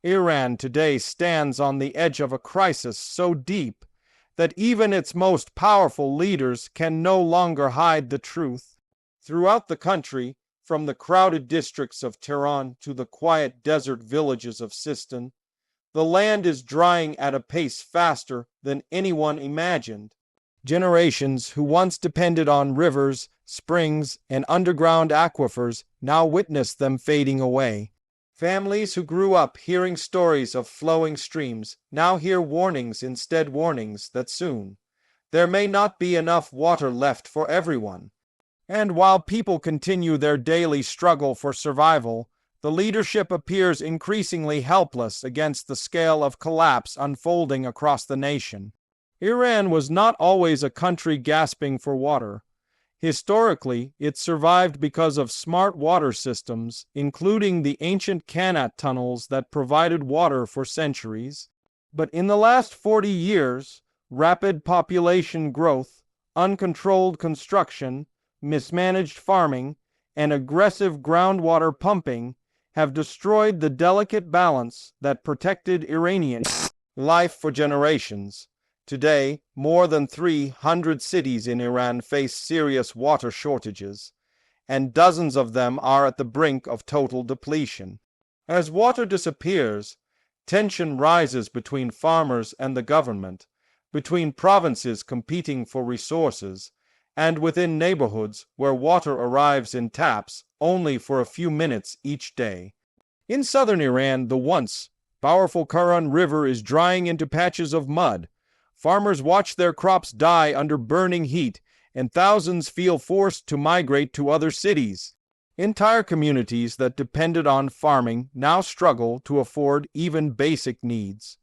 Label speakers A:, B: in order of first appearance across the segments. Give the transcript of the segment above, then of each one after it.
A: Iran today stands on the edge of a crisis so deep that even its most powerful leaders can no longer hide the truth. Throughout the country, from the crowded districts of Tehran to the quiet desert villages of Sistan, the land is drying at a pace faster than anyone imagined. Generations who once depended on rivers, springs, and underground aquifers now witness them fading away. Families who grew up hearing stories of flowing streams now hear warnings that soon there may not be enough water left for everyone. And while people continue their daily struggle for survival, the leadership appears increasingly helpless against the scale of collapse unfolding across the nation. Iran was not always a country gasping for water. Historically, it survived because of smart water systems, including the ancient Qanat tunnels that provided water for centuries. But in the last 40 years, rapid population growth, uncontrolled construction, mismanaged farming, and aggressive groundwater pumping have destroyed the delicate balance that protected Iranian life for generations. Today, more than 300 cities in Iran face serious water shortages, and dozens of them are at the brink of total depletion. As water disappears, tension rises between farmers and the government, between provinces competing for resources, and within neighborhoods where water arrives in taps only for a few minutes each day. In southern Iran, the once powerful Karan River is drying into patches of mud. Farmers watch their crops die under burning heat, and thousands feel forced to migrate to other cities. Entire communities that depended on farming now struggle to afford even basic needs.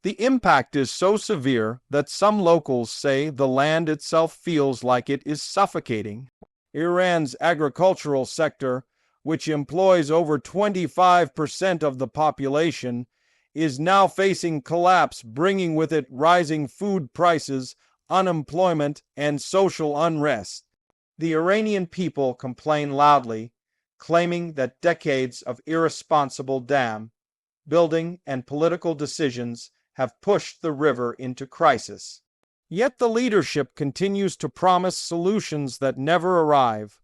A: The impact is so severe that some locals say the land itself feels like it is suffocating. Iran's agricultural sector, which employs over 25% of the population, is now facing collapse, bringing with it rising food prices, unemployment, and social unrest. The Iranian people complain loudly, claiming that decades of irresponsible dam building and political decisions have pushed the river into crisis. Yet the leadership continues to promise solutions that never arrive.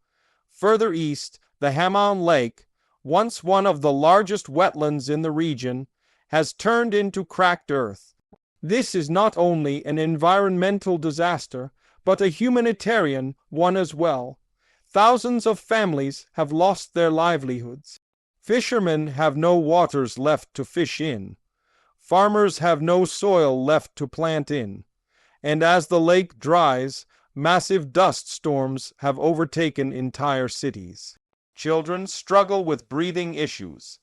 A: Further east, the Hamon Lake, once one of the largest wetlands in the region, has turned into cracked earth. This is not only an environmental disaster, but a humanitarian one as well. Thousands of families have lost their livelihoods. Fishermen have no waters left to fish in. Farmers have no soil left to plant in. And as the lake dries, massive dust storms have overtaken entire cities. Children struggle with breathing issues,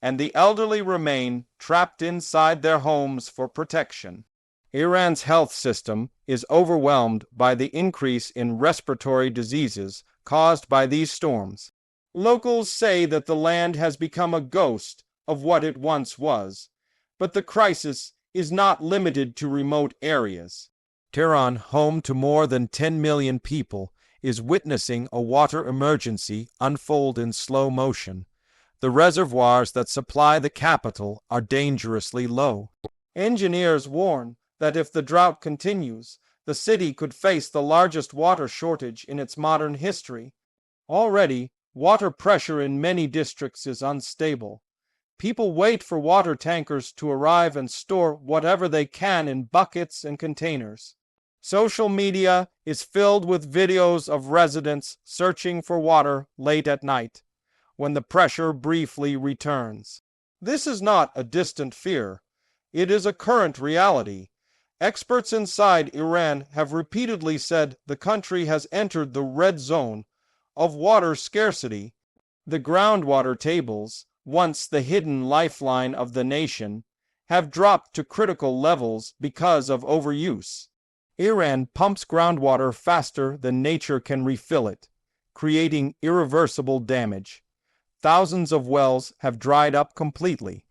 A: and the elderly remain trapped inside their homes for protection. Iran's health system is overwhelmed by the increase in respiratory diseases caused by these storms. Locals say that the land has become a ghost of what it once was, but the crisis is not limited to remote areas. Tehran, home to more than 10 million people, is witnessing a water emergency unfold in slow motion. The reservoirs that supply the capital are dangerously low. Engineers warn that if the drought continues, the city could face the largest water shortage in its modern history. Already, water pressure in many districts is unstable. People wait for water tankers to arrive and store whatever they can in buckets and containers. Social media is filled with videos of residents searching for water late at night, when the pressure briefly returns. This is not a distant fear. It is a current reality. Experts inside Iran have repeatedly said the country has entered the red zone of water scarcity. The groundwater tables, once the hidden lifeline of the nation, have dropped to critical levels because of overuse. Iran pumps groundwater faster than nature can refill it, creating irreversible damage. Thousands of wells have dried up completely.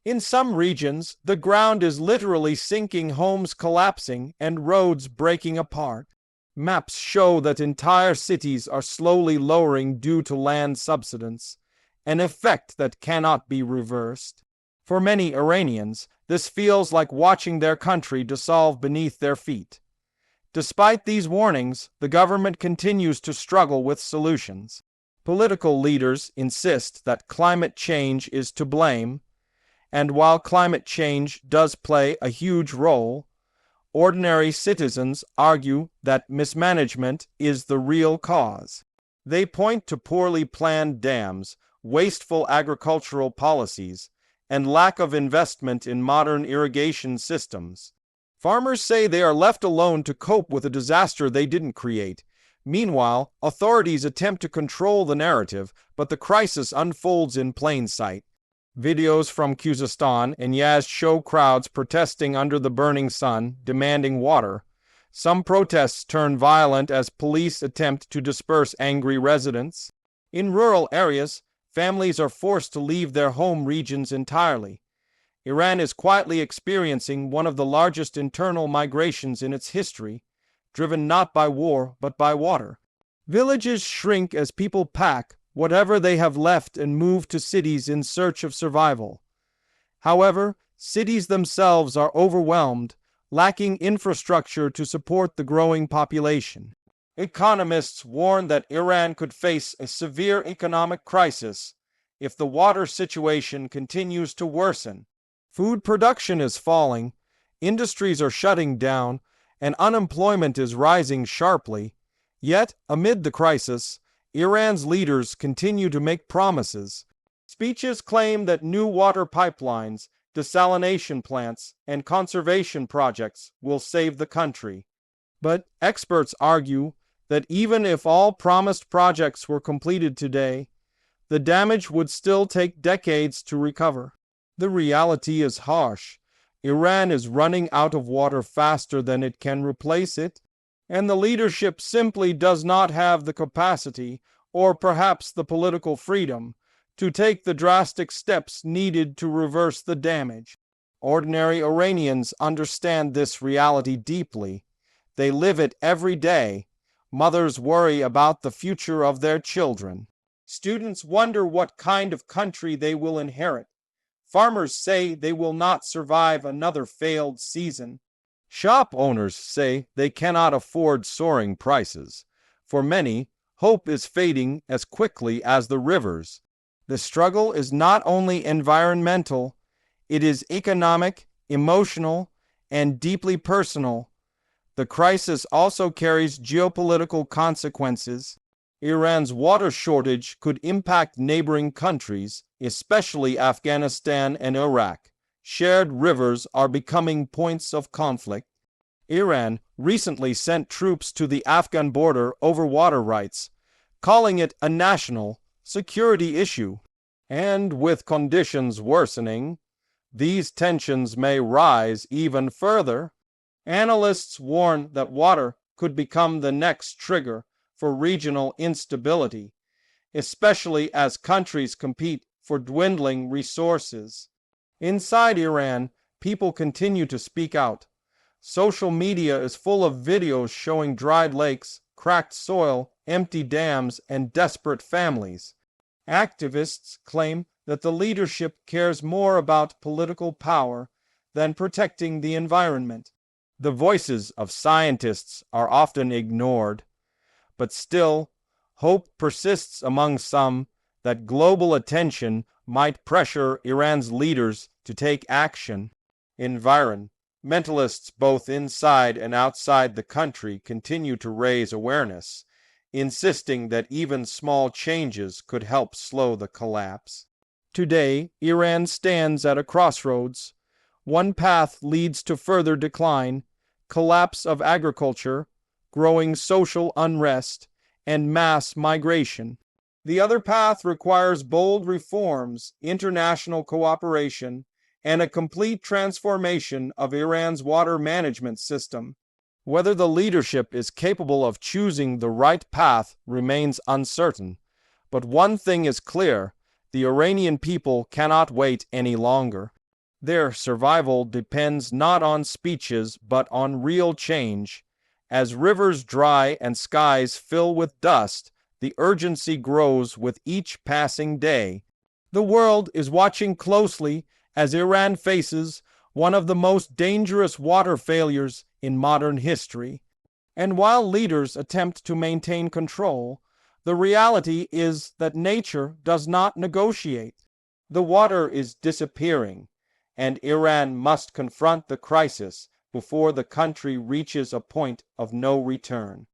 A: In some regions, the ground is literally sinking, homes collapsing, and roads breaking apart. Maps show that entire cities are slowly lowering due to land subsidence, an effect that cannot be reversed. For many Iranians, this feels like watching their country dissolve beneath their feet. Despite these warnings, the government continues to struggle with solutions. Political leaders insist that climate change is to blame, and while climate change does play a huge role, ordinary citizens argue that mismanagement is the real cause. They point to poorly planned dams, wasteful agricultural policies, and lack of investment in modern irrigation systems. Farmers say they are left alone to cope with a disaster they didn't create. Meanwhile, authorities attempt to control the narrative, but the crisis unfolds in plain sight. Videos from Khuzestan and Yazd show crowds protesting under the burning sun, demanding water. Some protests turn violent as police attempt to disperse angry residents. In rural areas, families are forced to leave their home regions entirely. Iran is quietly experiencing one of the largest internal migrations in its history, driven not by war but by water. Villages shrink as people pack whatever they have left and move to cities in search of survival. However, cities themselves are overwhelmed, lacking infrastructure to support the growing population. Economists warn that Iran could face a severe economic crisis if the water situation continues to worsen. Food production is falling, industries are shutting down, and unemployment is rising sharply. Yet, amid the crisis, Iran's leaders continue to make promises. Speeches claim that new water pipelines, desalination plants, and conservation projects will save the country. But experts argue that even if all promised projects were completed today, the damage would still take decades to recover. The reality is harsh. Iran is running out of water faster than it can replace it, and the leadership simply does not have the capacity, or perhaps the political freedom, to take the drastic steps needed to reverse the damage. Ordinary Iranians understand this reality deeply. They live it every day. Mothers worry about the future of their children. Students wonder what kind of country they will inherit. Farmers say they will not survive another failed season. Shop owners say they cannot afford soaring prices. For many, hope is fading as quickly as the rivers. The struggle is not only environmental, it is economic, emotional, and deeply personal. The crisis also carries geopolitical consequences. Iran's water shortage could impact neighboring countries, especially Afghanistan and Iraq. Shared rivers are becoming points of conflict. Iran recently sent troops to the Afghan border over water rights, calling it a national security issue. And with conditions worsening, these tensions may rise even further. Analysts warn that water could become the next trigger for regional instability, especially as countries compete for dwindling resources. Inside Iran, people continue to speak out. Social media is full of videos showing dried lakes, cracked soil, empty dams, and desperate families. Activists claim that the leadership cares more about political power than protecting the environment. The voices of scientists are often ignored, but still, hope persists among some that global attention might pressure Iran's leaders to take action. Environmentalists both inside and outside the country continue to raise awareness, insisting that even small changes could help slow the collapse. Today, Iran stands at a crossroads. One path leads to further decline, collapse of agriculture, growing social unrest, and mass migration. The other path requires bold reforms, international cooperation, and a complete transformation of Iran's water management system. Whether the leadership is capable of choosing the right path remains uncertain, but one thing is clear: the Iranian people cannot wait any longer. Their survival depends not on speeches but on real change. As rivers dry and skies fill with dust, the urgency grows with each passing day. The world is watching closely as Iran faces one of the most dangerous water failures in modern history. And while leaders attempt to maintain control, the reality is that nature does not negotiate. The water is disappearing, and Iran must confront the crisis before the country reaches a point of no return.